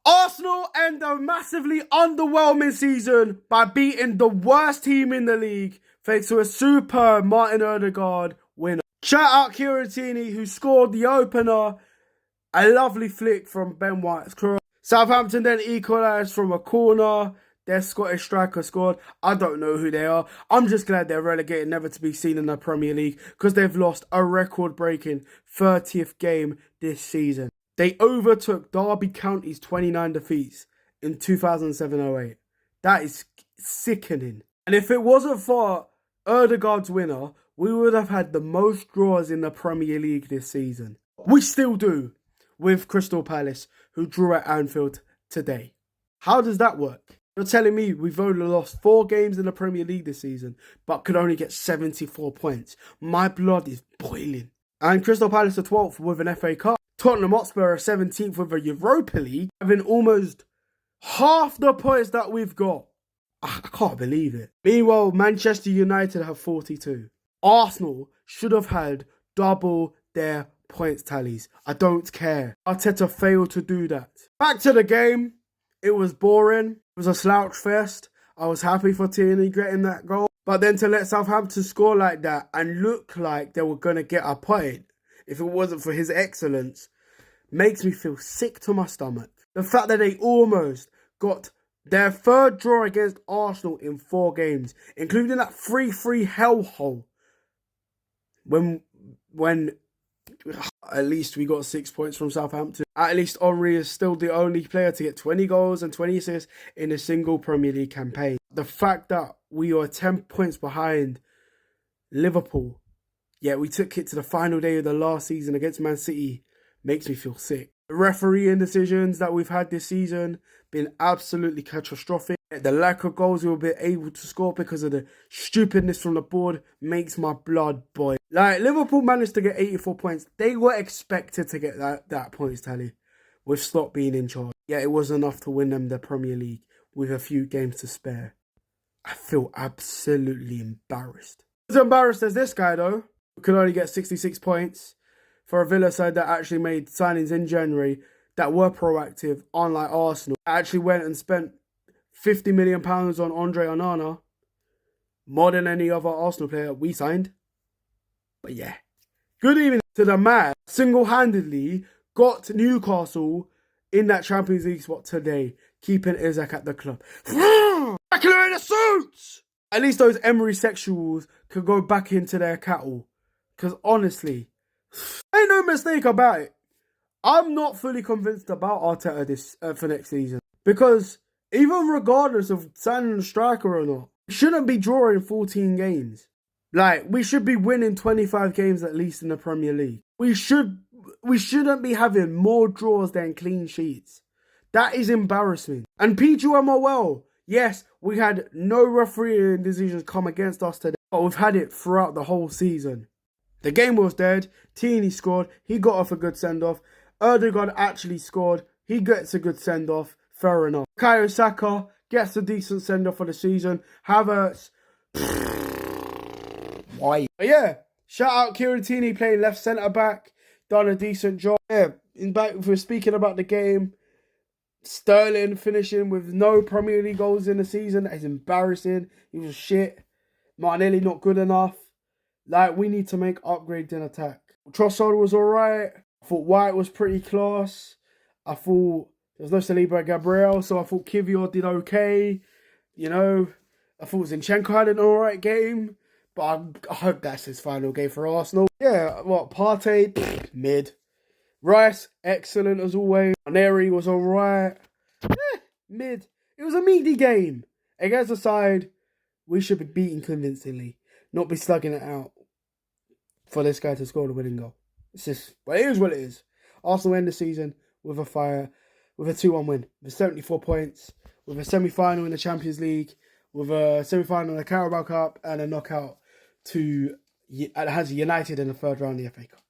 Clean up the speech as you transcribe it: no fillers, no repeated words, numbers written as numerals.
Arsenal end a massively underwhelming season by beating the worst team in the league thanks to a superb Martin Odegaard winner. Shout out Tierney who scored the opener. A lovely flick from Ben White's cross. Southampton then equalised from a corner. Their Scottish striker scored. I don't know who they are. I'm just glad they're relegated, never to be seen in the Premier League, because they've lost a record-breaking 30th game this season. They overtook Derby County's 29 defeats in 2007-08. That is sickening. And if it wasn't for Odegaard's winner, we would have had the most draws in the Premier League this season. We still do, with Crystal Palace, who drew at Anfield today. How does that work? You're telling me we've only lost 4 games in the Premier League this season, but could only get 74 points. My blood is boiling. And Crystal Palace are 12th with an FA Cup. Tottenham Hotspur are 17th with a Europa League, having almost half the points that we've got. I can't believe it. Meanwhile, Manchester United have 42. Arsenal should have had double their points tallies. I don't care. Arteta failed to do that. Back to the game. It was boring. It was a slouch fest. I was happy for Tierney getting that goal. But then to let Southampton score like that and look like they were going to get a point, if it wasn't for his excellence, makes me feel sick to my stomach. The fact that they almost got their 3rd draw against Arsenal in 4 games, including that 3-3 hellhole, when at least we got 6 points from Southampton. At least Henry is still the only player to get 20 goals and 20 assists in a single Premier League campaign. The fact that we are 10 points behind Liverpool, yet we took it to the final day of the last season against Man City, makes me feel sick. The refereeing decisions that we've had this season been absolutely catastrophic. The lack of goals we've been able to score because of the stupidness from the board makes my blood boil. Like, Liverpool managed to get 84 points. They were expected to get that points tally with Slot being in charge. Yeah, it was enough to win them the Premier League with a few games to spare. I feel absolutely embarrassed. As embarrassed as this guy, though, who could only get 66 points for a Villa side that actually made signings in January that were proactive, unlike Arsenal. I actually went and spent £50 million on Andre Onana, more than any other Arsenal player we signed. But yeah, good evening to the man single-handedly got Newcastle in that Champions League spot today, keeping Isaac at the club. Back in the suits! At least those Emery sexuals could go back into their cattle. Because honestly, ain't no mistake about it. I'm not fully convinced about Arteta this for next season. Because even regardless of signing a striker or not, we shouldn't be drawing 14 games. Like, we should be winning 25 games at least in the Premier League. We shouldn't be having more draws than clean sheets. That is embarrassing. And PGMOL, yes, we had no refereeing decisions come against us today, but we've had it throughout the whole season. The game was dead. Tierney scored. He got off a good send-off. Odegaard actually scored. He gets a good send-off. Fair enough. Bukayo Saka gets a decent send-off for the season. Havertz. Why? But yeah, shout out Kieran Tierney playing left centre-back. Done a decent job. Yeah, if we're speaking about the game, Sterling finishing with no Premier League goals in the season. That is embarrassing. He was shit. Martinelli not good enough. Like, we need to make upgrades in attack. Trossard was alright. I thought White was pretty class. I thought there was no Saliba and Gabriel, so I thought Kivior did okay. You know, I thought Zinchenko had an alright game, but I hope that's his final game for Arsenal. Yeah, Partey, mid. Rice, excellent as always. Neri was alright. Mid. It was a meaty game. Against a side we should be beating convincingly, not be slugging it out for this guy to score the winning goal. It's just, well, it is what it is. Arsenal end the season with a 2-1 win, with 74 points, with a semi-final in the Champions League, with a semi-final in the Carabao Cup, and a knockout to has United in the 3rd round of the FA Cup.